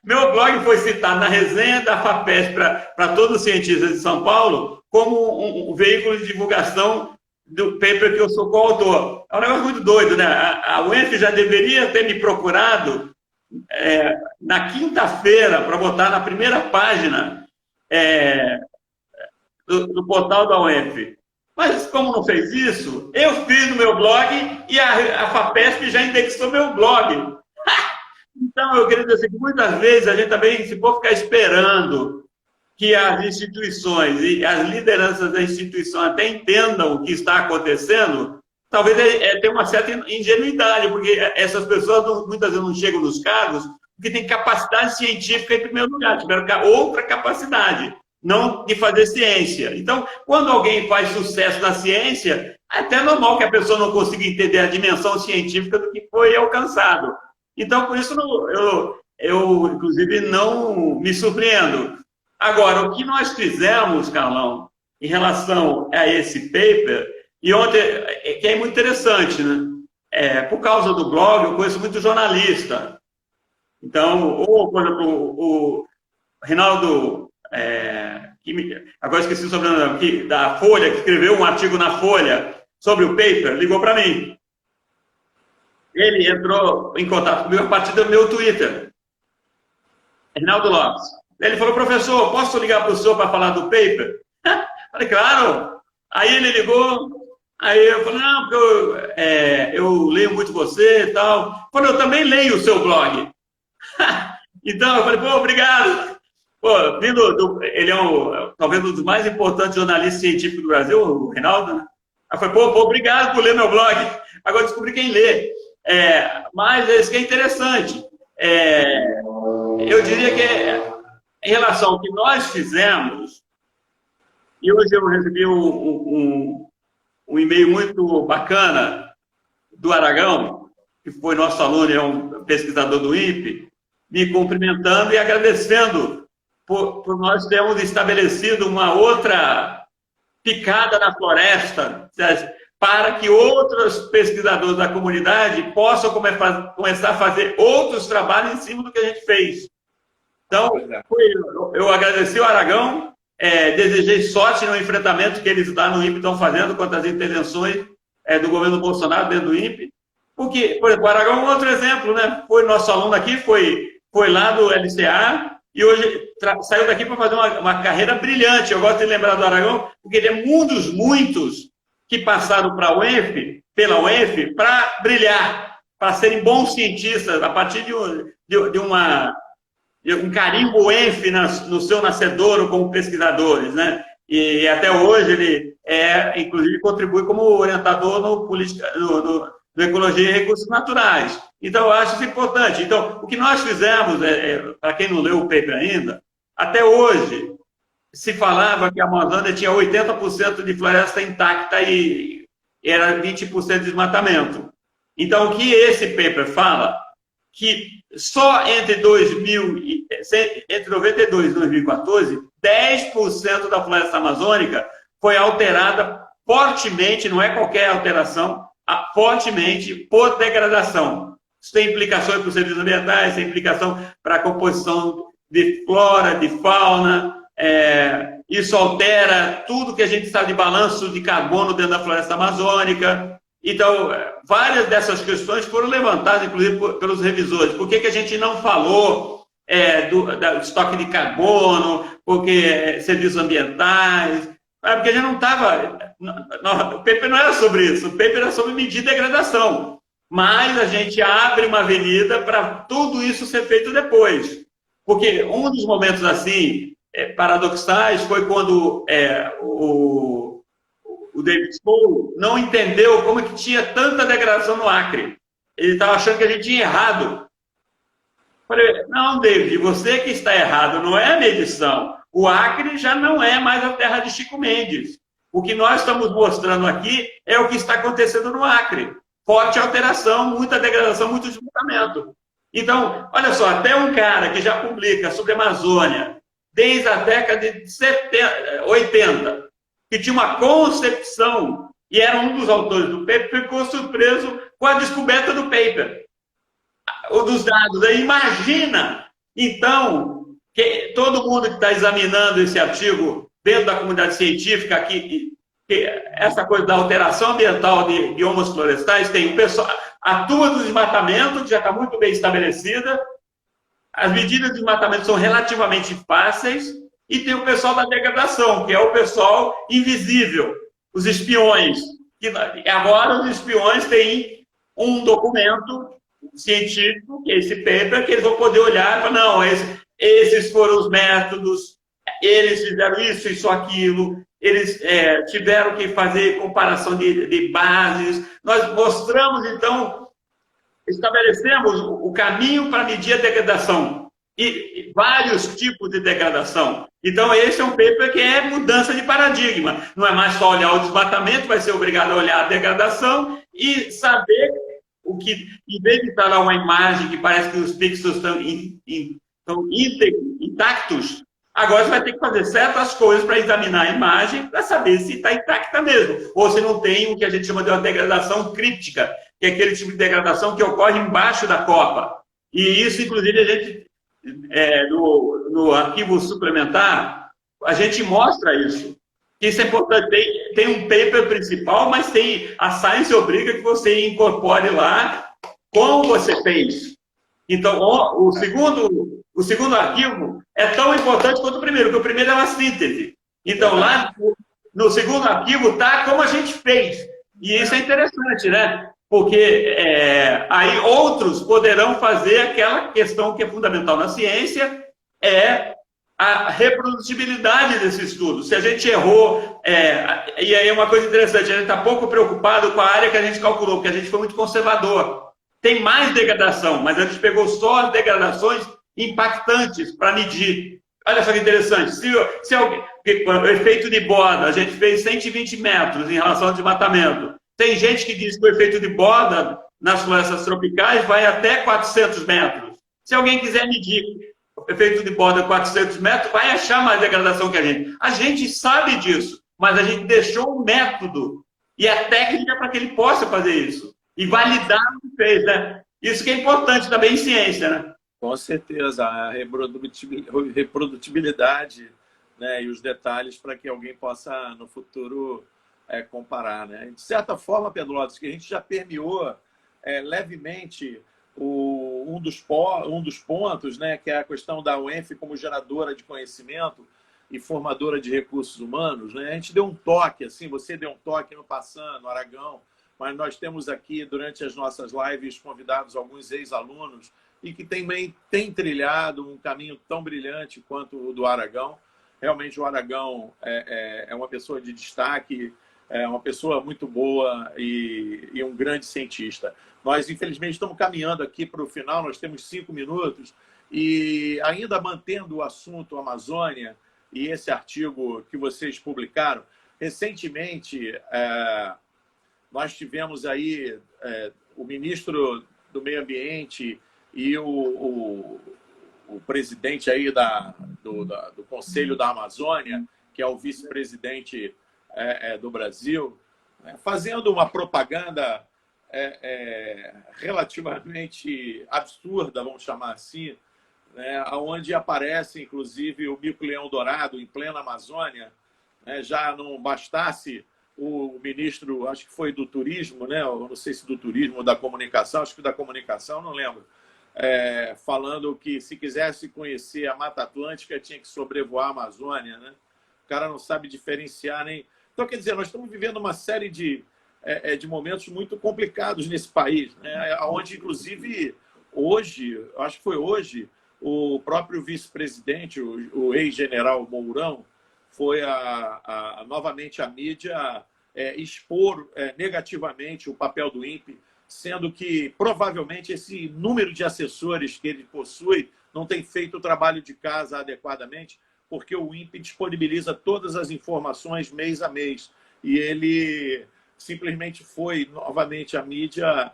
Meu blog foi citado na resenha da FAPESP para todos os cientistas de São Paulo como um veículo de divulgação do paper que eu sou coautor. É um negócio muito doido, né? A UENF já deveria ter me procurado na quinta-feira para botar na primeira página do portal da UENF. Mas, como não fez isso, eu fiz no meu blog e a FAPESP já indexou meu blog. Então, eu queria dizer que muitas vezes a gente também, se for ficar esperando que as instituições e as lideranças da instituição até entendam o que está acontecendo, talvez tenha uma certa ingenuidade, porque essas pessoas muitas vezes não chegam nos cargos porque têm capacidade científica em primeiro lugar, tiveram outra capacidade, não de fazer ciência. Então, quando alguém faz sucesso na ciência, é até normal que a pessoa não consiga entender a dimensão científica do que foi alcançado. Então, por isso, eu inclusive, não me surpreendo. Agora, o que nós fizemos, Carlão, em relação a esse paper, e ontem, que é muito interessante, né? Por causa do blog, eu conheço muito jornalista. Então, por exemplo, o Reinaldo, agora esqueci o sobrenome, da Folha, que escreveu um artigo na Folha sobre o paper, ligou para mim. Ele entrou em contato comigo a partir do meu Twitter, Reinaldo Lopes. Ele falou, professor, posso ligar para o senhor para falar do paper? Falei, claro. Aí ele ligou, aí eu falei, não, porque eu leio muito você e tal. Falei, eu também leio o seu blog. Então, eu falei, pô, obrigado. Pô, ele é talvez um dos mais importantes jornalistas científicos do Brasil, o Reinaldo, né? Aí eu falei, pô, obrigado por ler meu blog. Agora descobri quem lê. Mas isso que é interessante. Eu diria que em relação ao que nós fizemos, e hoje eu recebi um e-mail muito bacana do Aragão, que foi nosso aluno e é um pesquisador do INPE, me cumprimentando e agradecendo por nós termos estabelecido uma outra picada na floresta, para que outros pesquisadores da comunidade possam começar a fazer outros trabalhos em cima do que a gente fez. Então, eu agradeci o Aragão, desejei sorte no enfrentamento que eles lá no INPE estão fazendo contra as intervenções do governo Bolsonaro dentro do INPE, porque, por exemplo, o Aragão é um outro exemplo, né? Foi nosso aluno aqui, foi lá do LCA, e hoje saiu daqui para fazer uma carreira brilhante. Eu gosto de lembrar do Aragão, porque ele é um dos muitos que passaram pela UENF, para brilhar, para serem bons cientistas, a partir de um carimbo UENF no seu nascedouro como pesquisadores, né? E até hoje ele inclusive, contribui como orientador no Ecologia e Recursos Naturais. Então, eu acho isso importante. Então, o que nós fizemos, para quem não leu o paper ainda, até hoje, se falava que a Amazônia tinha 80% de floresta intacta e era 20% de desmatamento. Então, o que esse paper fala? Que só entre 92 e 2014, 10% da floresta amazônica foi alterada fortemente, não é qualquer alteração, fortemente por degradação. Isso tem implicações para os serviços ambientais, tem implicação para a composição de flora, de fauna, isso altera tudo que a gente sabe de balanço de carbono dentro da floresta amazônica. Então, várias dessas questões foram levantadas, inclusive, pelos revisores. Por que a gente não falou do estoque de carbono, porque serviços ambientais, porque a gente não estava... O paper não era sobre isso, o paper era sobre medir degradação. Mas a gente abre uma avenida para tudo isso ser feito depois. Porque um dos momentos assim, paradoxais foi quando o David Spohl não entendeu como que tinha tanta degradação no Acre. Ele estava achando que a gente tinha errado. Falei, não, David, você que está errado, não é a medição. O Acre já não é mais a terra de Chico Mendes. O que nós estamos mostrando aqui é o que está acontecendo no Acre. Forte alteração, muita degradação, muito desmatamento. Então, olha só, até um cara que já publica sobre a Amazônia desde a década de 80, que tinha uma concepção, e era um dos autores do paper, ficou surpreso com a descoberta do paper, ou dos dados. Aí imagina, então, que todo mundo que está examinando esse artigo dentro da comunidade científica, que essa coisa da alteração ambiental de biomas florestais, tem o pessoal, a turma do desmatamento, que já está muito bem estabelecida, as medidas de desmatamento são relativamente fáceis, e tem o pessoal da degradação, que é o pessoal invisível, os espiões. E agora os espiões têm um documento científico, que é esse paper, que eles vão poder olhar e falar, não, esses foram os métodos, eles fizeram isso, aquilo, eles tiveram que fazer comparação de bases. Nós mostramos, então, estabelecemos o caminho para medir a degradação e vários tipos de degradação. Então, esse é um paper que é mudança de paradigma. Não é mais só olhar o desmatamento, vai ser obrigado a olhar a degradação e saber o que, em vez de estar lá uma imagem que parece que os pixels estão intactos, agora você vai ter que fazer certas coisas para examinar a imagem para saber se está intacta mesmo, ou se não tem o que a gente chama de uma degradação críptica, que é aquele tipo de degradação que ocorre embaixo da copa. E isso, inclusive, a gente, no arquivo suplementar, a gente mostra isso. Isso é importante. Tem um paper principal, mas a Science obriga que você incorpore lá como você fez. Então, o segundo arquivo é tão importante quanto o primeiro, porque o primeiro é uma síntese. Então, lá no segundo arquivo está como a gente fez. E isso é interessante, né? Porque aí outros poderão fazer aquela questão que é fundamental na ciência, a reprodutibilidade desse estudo. Se a gente errou, e aí é uma coisa interessante, a gente está pouco preocupado com a área que a gente calculou, porque a gente foi muito conservador. Tem mais degradação, mas a gente pegou só as degradações impactantes para medir. Olha só que interessante. Se alguém, o efeito de borda, a gente fez 120 metros em relação ao desmatamento. Tem gente que diz que o efeito de borda nas florestas tropicais vai até 400 metros. Se alguém quiser medir o efeito de borda 400 metros, vai achar mais degradação que a gente. A gente sabe disso, mas a gente deixou um método e a técnica para que ele possa fazer isso. E validar o que fez, né? Isso que é importante também em ciência, né? Com certeza, a reprodutibilidade, né, e os detalhes para que alguém possa, no futuro, comparar, né? De certa forma, Pedro Lopes, que a gente já permeou levemente um dos pontos, né, que é a questão da UENF como geradora de conhecimento e formadora de recursos humanos, né? A gente deu um toque, assim, você deu um toque no Passando, no Aragão, mas nós temos aqui, durante as nossas lives, convidados alguns ex-alunos e que também têm trilhado um caminho tão brilhante quanto o do Aragão. Realmente, o Aragão é uma pessoa de destaque, é uma pessoa muito boa e um grande cientista. Nós, infelizmente, estamos caminhando aqui para o final, nós temos 5 minutos, e ainda mantendo o assunto Amazônia e esse artigo que vocês publicaram, recentemente... nós tivemos aí o ministro do Meio Ambiente e o presidente aí do Conselho da Amazônia, que é o vice-presidente do Brasil, fazendo uma propaganda relativamente absurda, vamos chamar assim, né, onde aparece, inclusive, o mico-leão dourado em plena Amazônia. Já não bastasse o ministro, acho que foi do turismo, né? Eu não sei se do turismo ou da comunicação, acho que da comunicação, não lembro. falando que se quisesse conhecer a Mata Atlântica tinha que sobrevoar a Amazônia, né? O cara não sabe diferenciar nem... Então, quer dizer, nós estamos vivendo uma série de momentos muito complicados nesse país, né? Onde, inclusive, hoje, acho que foi hoje, o próprio vice-presidente, o ex-general Mourão, foi novamente à mídia expor negativamente o papel do INPE, sendo que provavelmente esse número de assessores que ele possui não tem feito o trabalho de casa adequadamente, porque o INPE disponibiliza todas as informações mês a mês. E ele simplesmente foi novamente à mídia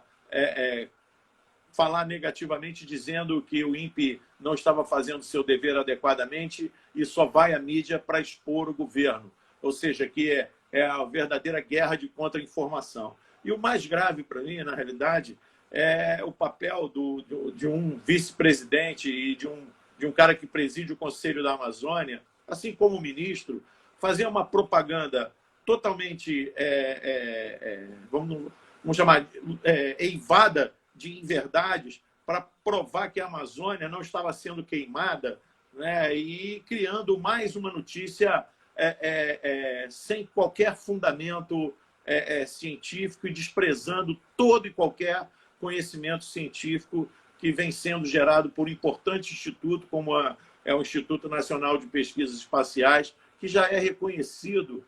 falar negativamente, dizendo que o INPE não estava fazendo seu dever adequadamente e só vai à mídia para expor o governo. Ou seja, que é a verdadeira guerra de contra-informação. E o mais grave para mim, na realidade, é o papel de um vice-presidente e de um cara que preside o Conselho da Amazônia, assim como o ministro, fazer uma propaganda totalmente, vamos chamar, eivada de inverdades para provar que a Amazônia não estava sendo queimada, né, e criando mais uma notícia sem qualquer fundamento científico e desprezando todo e qualquer conhecimento científico que vem sendo gerado por um importante instituto, como é o Instituto Nacional de Pesquisas Espaciais, que já é reconhecido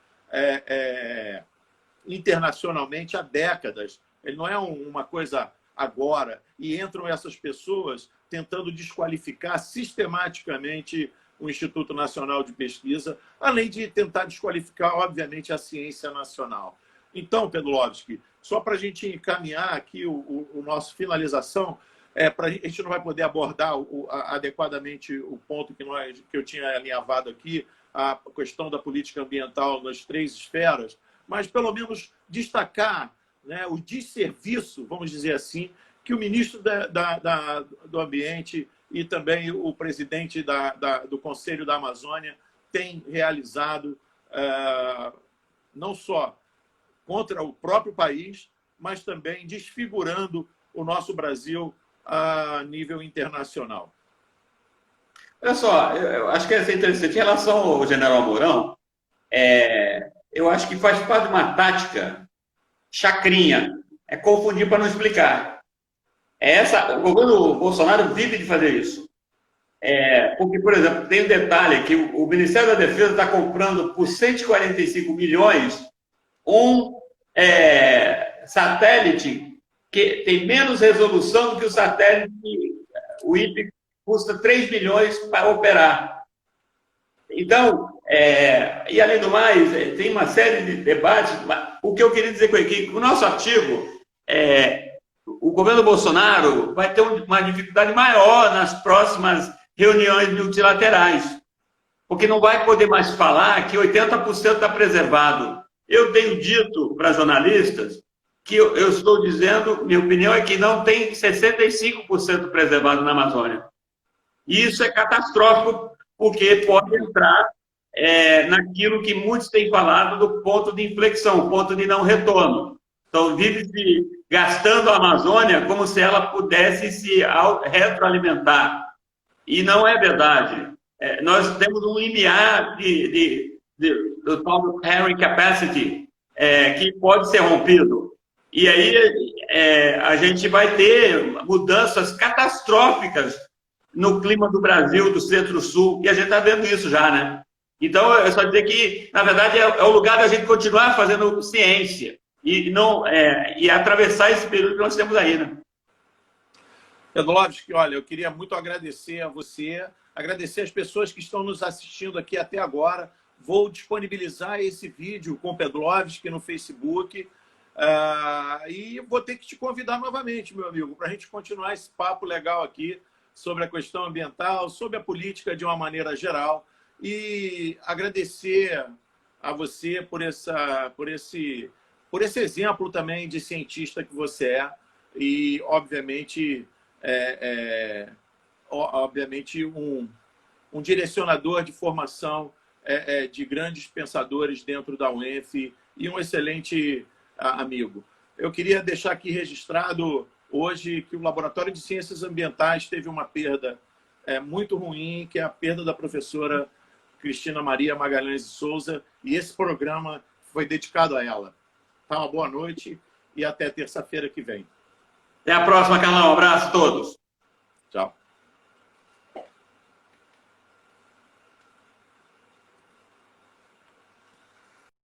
internacionalmente há décadas. Ele não é uma coisa agora. E entram essas pessoas tentando desqualificar sistematicamente o Instituto Nacional de Pesquisa, além de tentar desqualificar, obviamente, a ciência nacional. Então, Pedlovski, só para a gente encaminhar aqui o nosso finalização, a gente não vai poder abordar adequadamente o ponto que eu tinha alinhavado aqui, a questão da política ambiental nas 3 esferas, mas pelo menos destacar, né, o desserviço, vamos dizer assim, que o ministro do Ambiente e também o presidente do Conselho da Amazônia tem realizado, não só contra o próprio país, mas também desfigurando o nosso Brasil a nível internacional. Olha só, eu acho que é interessante. Em relação ao general Mourão, eu acho que faz parte de uma tática chacrinha, confundir para não explicar. O governo Bolsonaro vive de fazer isso. Porque, por exemplo, tem um detalhe que o Ministério da Defesa está comprando por 145 milhões um satélite que tem menos resolução do que o satélite o INPE custa 3 milhões para operar. Então, e além do mais, tem uma série de debates. O que eu queria dizer com aqui, o nosso artigo, o governo Bolsonaro vai ter uma dificuldade maior nas próximas reuniões multilaterais, porque não vai poder mais falar que 80% está preservado. Eu tenho dito para jornalistas que eu estou dizendo, minha opinião é que não tem 65% preservado na Amazônia. E isso é catastrófico, porque pode entrar naquilo que muitos têm falado do ponto de inflexão, ponto de não retorno. Então, vive-se gastando a Amazônia como se ela pudesse se retroalimentar. E não é verdade. Nós temos um limiar do tal do carrying capacity que pode ser rompido. E aí a gente vai ter mudanças catastróficas no clima do Brasil, do Centro-Sul, e a gente está vendo isso já, né? Então, é só dizer que, na verdade, é o lugar da gente continuar fazendo ciência e atravessar esse período que nós temos aí, né? Pedlovski, olha, eu queria muito agradecer a você, agradecer as pessoas que estão nos assistindo aqui até agora. Vou disponibilizar esse vídeo com o Pedlovski no Facebook e vou ter que te convidar novamente, meu amigo, para a gente continuar esse papo legal aqui sobre a questão ambiental, sobre a política de uma maneira geral, e agradecer a você por esse exemplo também de cientista que você é, e obviamente um direcionador de formação de grandes pensadores dentro da UENF e um excelente amigo. Eu queria deixar aqui registrado hoje que o Laboratório de Ciências Ambientais teve uma perda muito ruim, que é a perda da professora Cristina Maria Magalhães de Souza, e esse programa foi dedicado a ela. Tá, uma boa noite e até terça-feira que vem. Até a próxima, Carlão. Um abraço a todos. Tchau.